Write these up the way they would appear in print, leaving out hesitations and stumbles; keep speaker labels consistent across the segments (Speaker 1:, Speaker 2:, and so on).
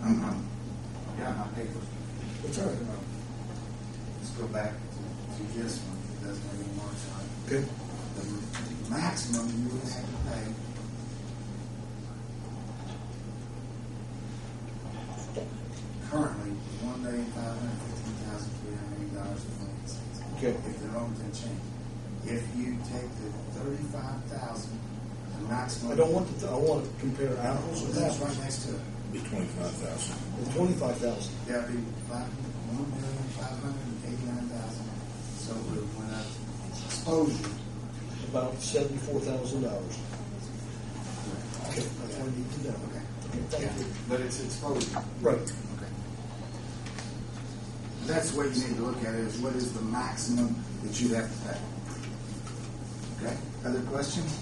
Speaker 1: got my paper.
Speaker 2: What's all right?
Speaker 1: Let's go back to this one. It doesn't have any marks on it.
Speaker 2: Okay.
Speaker 1: The maximum you would have to pay currently $1,515,380.20.
Speaker 2: Okay.
Speaker 1: If the enrollment change. If you take the $35,000, the maximum.
Speaker 2: I don't want to. I want to compare apples with
Speaker 1: That's
Speaker 2: apples.
Speaker 1: right next to it.
Speaker 3: Be 25,000.
Speaker 2: The 25,000.
Speaker 1: That'd be $1,589,000. So when I exposure.
Speaker 2: About $74,000. Okay, that's what I need to know.
Speaker 1: Okay.
Speaker 2: Thank you.
Speaker 1: But it's exposure.
Speaker 2: Right.
Speaker 1: Okay. That's the way you need to look at it, is what is the maximum that you have to pay. Okay? Other questions?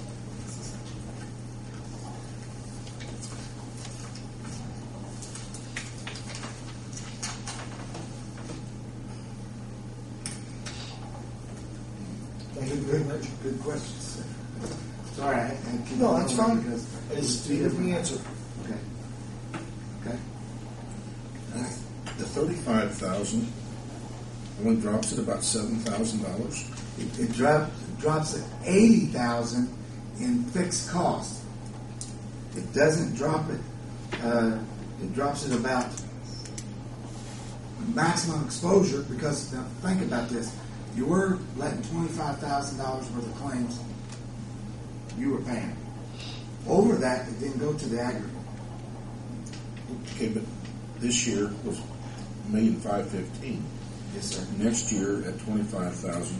Speaker 2: Thank you very much.
Speaker 1: Good questions. Sorry, I had to keep
Speaker 2: No,
Speaker 1: going
Speaker 2: that's fine.
Speaker 1: because
Speaker 2: It's the different answer.
Speaker 1: Okay. Okay.
Speaker 3: The 35,000 only drops at about $7,000.
Speaker 1: It drops at 80,000 in fixed cost. It doesn't drop it. It drops at about maximum exposure because now think about this. You were letting $25,000 worth of claims you were paying. Over that, it didn't go to the aggregate.
Speaker 3: Okay, but this year was $1,515,000.
Speaker 1: Yes, sir.
Speaker 3: Next year at 25,000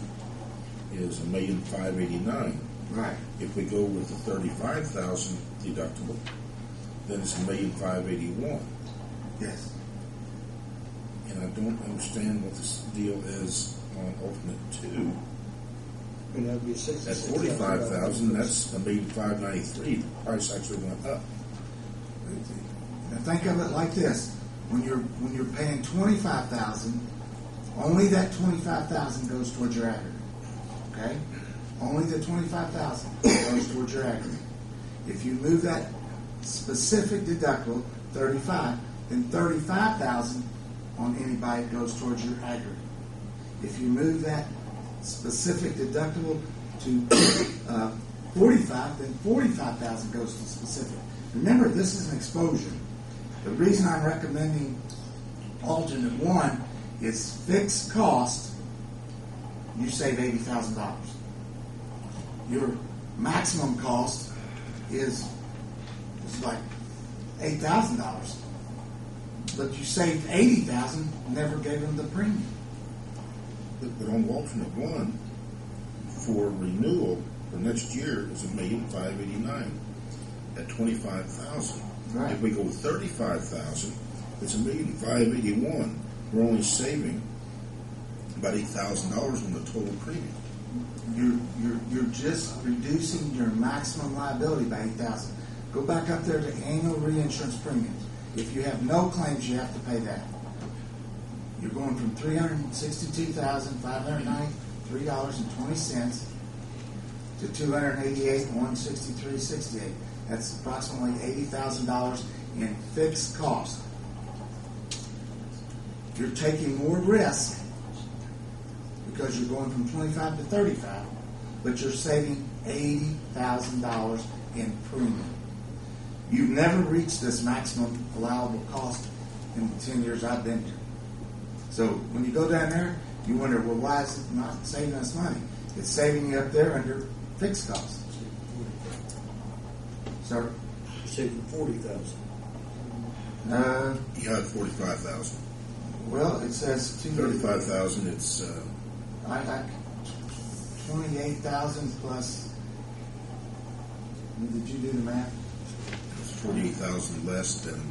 Speaker 3: is $1,589,000.
Speaker 1: Right.
Speaker 3: If we go with the 35,000 deductible, then it's $1,581,000.
Speaker 1: Yes.
Speaker 3: And I don't understand what this deal is on alternate 2.
Speaker 2: And that'd be 60.
Speaker 3: At 45,000, that's $1,593,000. The price actually went up.
Speaker 1: Now think of it like this: when you're paying $25,000, only that $25,000 goes towards your aggregate. Okay, only the $25,000 goes towards your aggregate. If you move that specific deductible, 35, then 35,000 on anybody goes towards your aggregate. If you move that specific deductible to 45, then 45,000 goes to specific. Remember, this is an exposure. The reason I'm recommending alternate 1 is fixed cost. You save $80,000. Your maximum cost is like $8,000, but you saved $80,000. Never gave them the premium.
Speaker 3: But on alternate 1, for renewal for next year is $1,589,000 at 25,000.
Speaker 1: Right.
Speaker 3: If we go 35,000, it's $1,581,000. We're only saving about $8,000 on the total premium.
Speaker 1: You're just reducing your maximum liability by $8,000. Go back up there to annual reinsurance premiums. If you have no claims, you have to pay that. You're going from $362,593.20 to $288,163.68. That's approximately $80,000 in fixed cost. You're taking more risk because you're going from 25 to 35, but you're saving $80,000 in premium. You've never reached this maximum allowable cost in the 10 years I've been here. So when you go down there, you wonder, well, why is it not saving us money? It's saving you up there under fixed costs. Sir?
Speaker 2: You're saving 40,000.
Speaker 3: You had 45,000.
Speaker 1: Well, it says
Speaker 3: 35,000. It's
Speaker 1: I got 28,000 plus. Did you do the math?
Speaker 3: it's 48,000 less than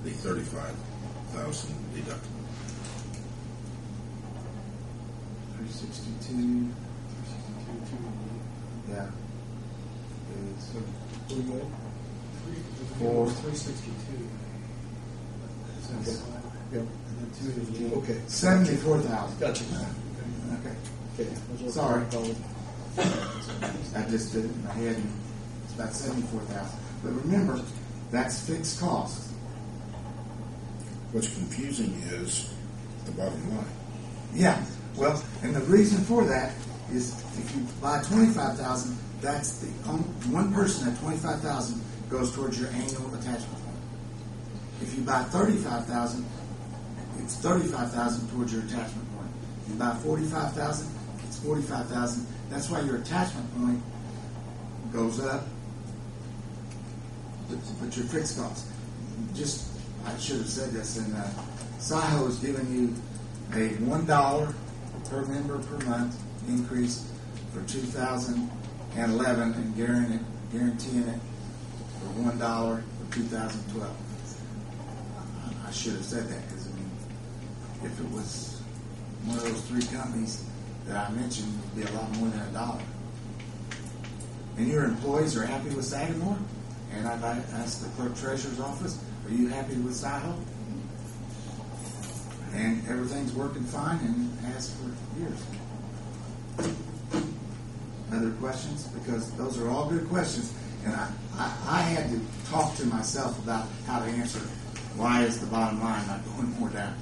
Speaker 3: the 35,000 deductible.
Speaker 1: 362. Yeah. It's
Speaker 2: What do you got?
Speaker 4: 362.
Speaker 2: Okay. Yep.
Speaker 4: And then 288.
Speaker 2: Okay.
Speaker 1: 74,000.
Speaker 2: Gotcha.
Speaker 1: Okay.
Speaker 2: Okay.
Speaker 1: Sorry. I just did it in my head. And it's about 74,000. But remember, that's fixed cost.
Speaker 3: What's confusing is the bottom line.
Speaker 1: Yeah, well, and the reason for that is if you buy 25,000, that's the one person at 25,000 goes towards your annual attachment point. If you buy 35,000, it's 35,000 towards your attachment point. If you buy 45,000, it's 45,000. That's why your attachment point goes up, but your fixed cost. Just, I should have said this, and SIHO is giving you a $1 per member per month increase for 2011 and guaranteeing it for $1 for 2012. I should have said that because, I mean, if it was one of those three companies that I mentioned, it would be a lot more than $1. And your employees are happy with Sagamore? And I'd like to ask the clerk treasurer's office, are you happy with SIHO? And everything's working fine and has for years. Other questions? Because those are all good questions. And I had to talk to myself about how to answer why is the bottom line not going more down.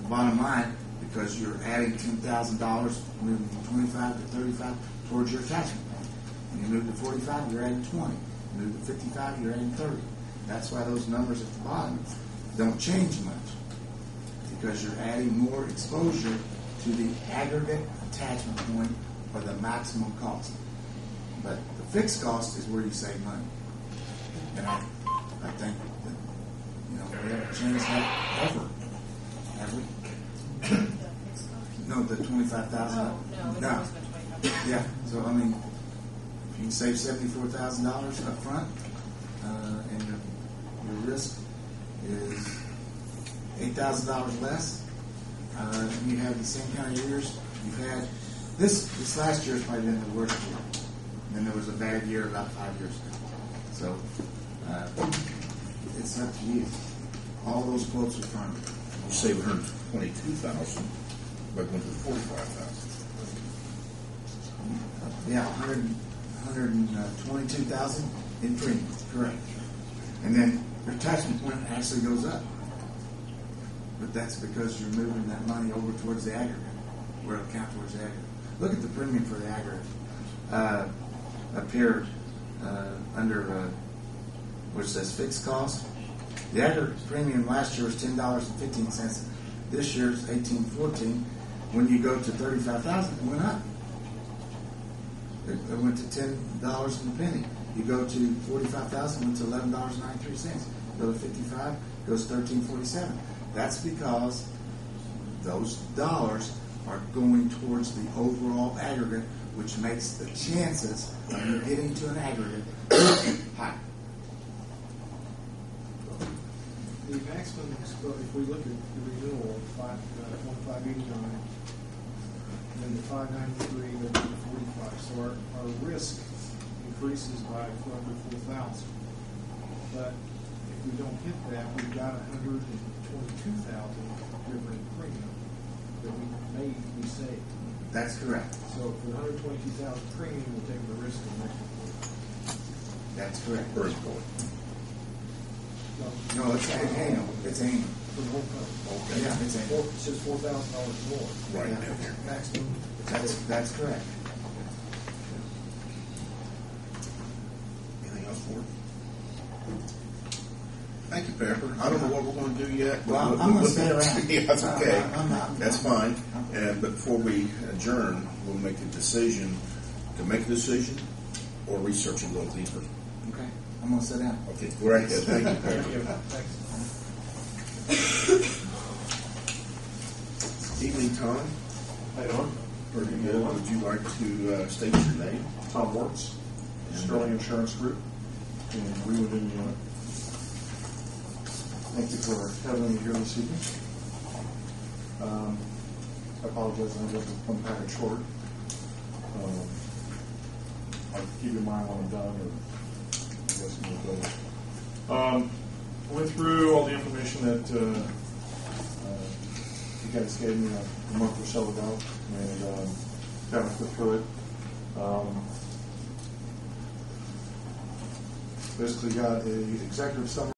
Speaker 1: The bottom line, because you're adding $10,000, moving from 25 to 35 towards your attachment point. When you move to 45, you're adding 20. You move to 55, you're adding 30. That's why those numbers at the bottom don't change much. Because you're adding more exposure to the aggregate attachment point or the maximum cost. But the fixed cost is where you save money. And I think that, you know, we haven't changed that ever. Have we? No, the 25,000.
Speaker 4: Oh, no, it's always been 25,000.
Speaker 1: Yeah, so I mean, if you can save $74,000 up front, and your risk is $8,000 less, and you have the same kind of years you've had. This last year has probably been the worst year. And then there was a bad year about 5 years ago. So it's up to you. All those quotes are firm.
Speaker 3: You save $122,000, but went to $45,000.
Speaker 1: Yeah, 122,000 in premiums, correct. And then your attachment point actually goes up. But that's because you're moving that money over towards the aggregate, where it'll count towards the aggregate. Look at the premium for the aggregate. Up here under which says fixed cost. The aggregate premium last year was $10.15. This year's $18.14. When you go to 35,000, it went up. It went to $10 and a penny. You go to 45,000, went to $11.93. Go to 55, goes to $13.47. That's because those dollars are going towards the overall aggregate, which makes the chances of you getting to an aggregate high.
Speaker 2: The maximum, if we look at the renewal, 1589, then the 593, then the 45. So our risk increases by roughly 4,000. But if we don't hit that, we've got 122,000 different premium that we may be saved.
Speaker 1: That's correct.
Speaker 2: So for the 122,000 premium, we'll take the risk of next year.
Speaker 1: That's correct.
Speaker 3: Per employee.
Speaker 1: No, it's annual. It's annual.
Speaker 2: For the whole company.
Speaker 3: Okay.
Speaker 1: Yeah, it's annual.
Speaker 2: It says $4,000 more.
Speaker 3: Right
Speaker 1: Yeah.
Speaker 3: down here.
Speaker 2: Maximum.
Speaker 1: That's correct.
Speaker 3: Anything else for it? Thank you, Pepper. I don't know what we're going to do yet. But
Speaker 1: Well, I'm going to stay around.
Speaker 3: Yeah, that's okay.
Speaker 1: I'm
Speaker 3: That's fine. But before we adjourn, we'll make a decision to make a decision or research a little deeper.
Speaker 1: Okay, I'm going to sit down.
Speaker 3: Okay, go right ahead. Thank you, Pepper.
Speaker 2: Thanks.
Speaker 3: Evening, Tom.
Speaker 5: How you doing?
Speaker 3: Pretty good. Would you like to state your name?
Speaker 5: Tom Wertz, Sterling Insurance Group in Greenwood, Indiana. Thank you for having me here this evening. I apologize, I got one package short. I'll keep in mind when I'm done, or I guess we'll go. Went through all the information that you guys gave me a month or so ago, and kind of went through it. Basically got a executive summary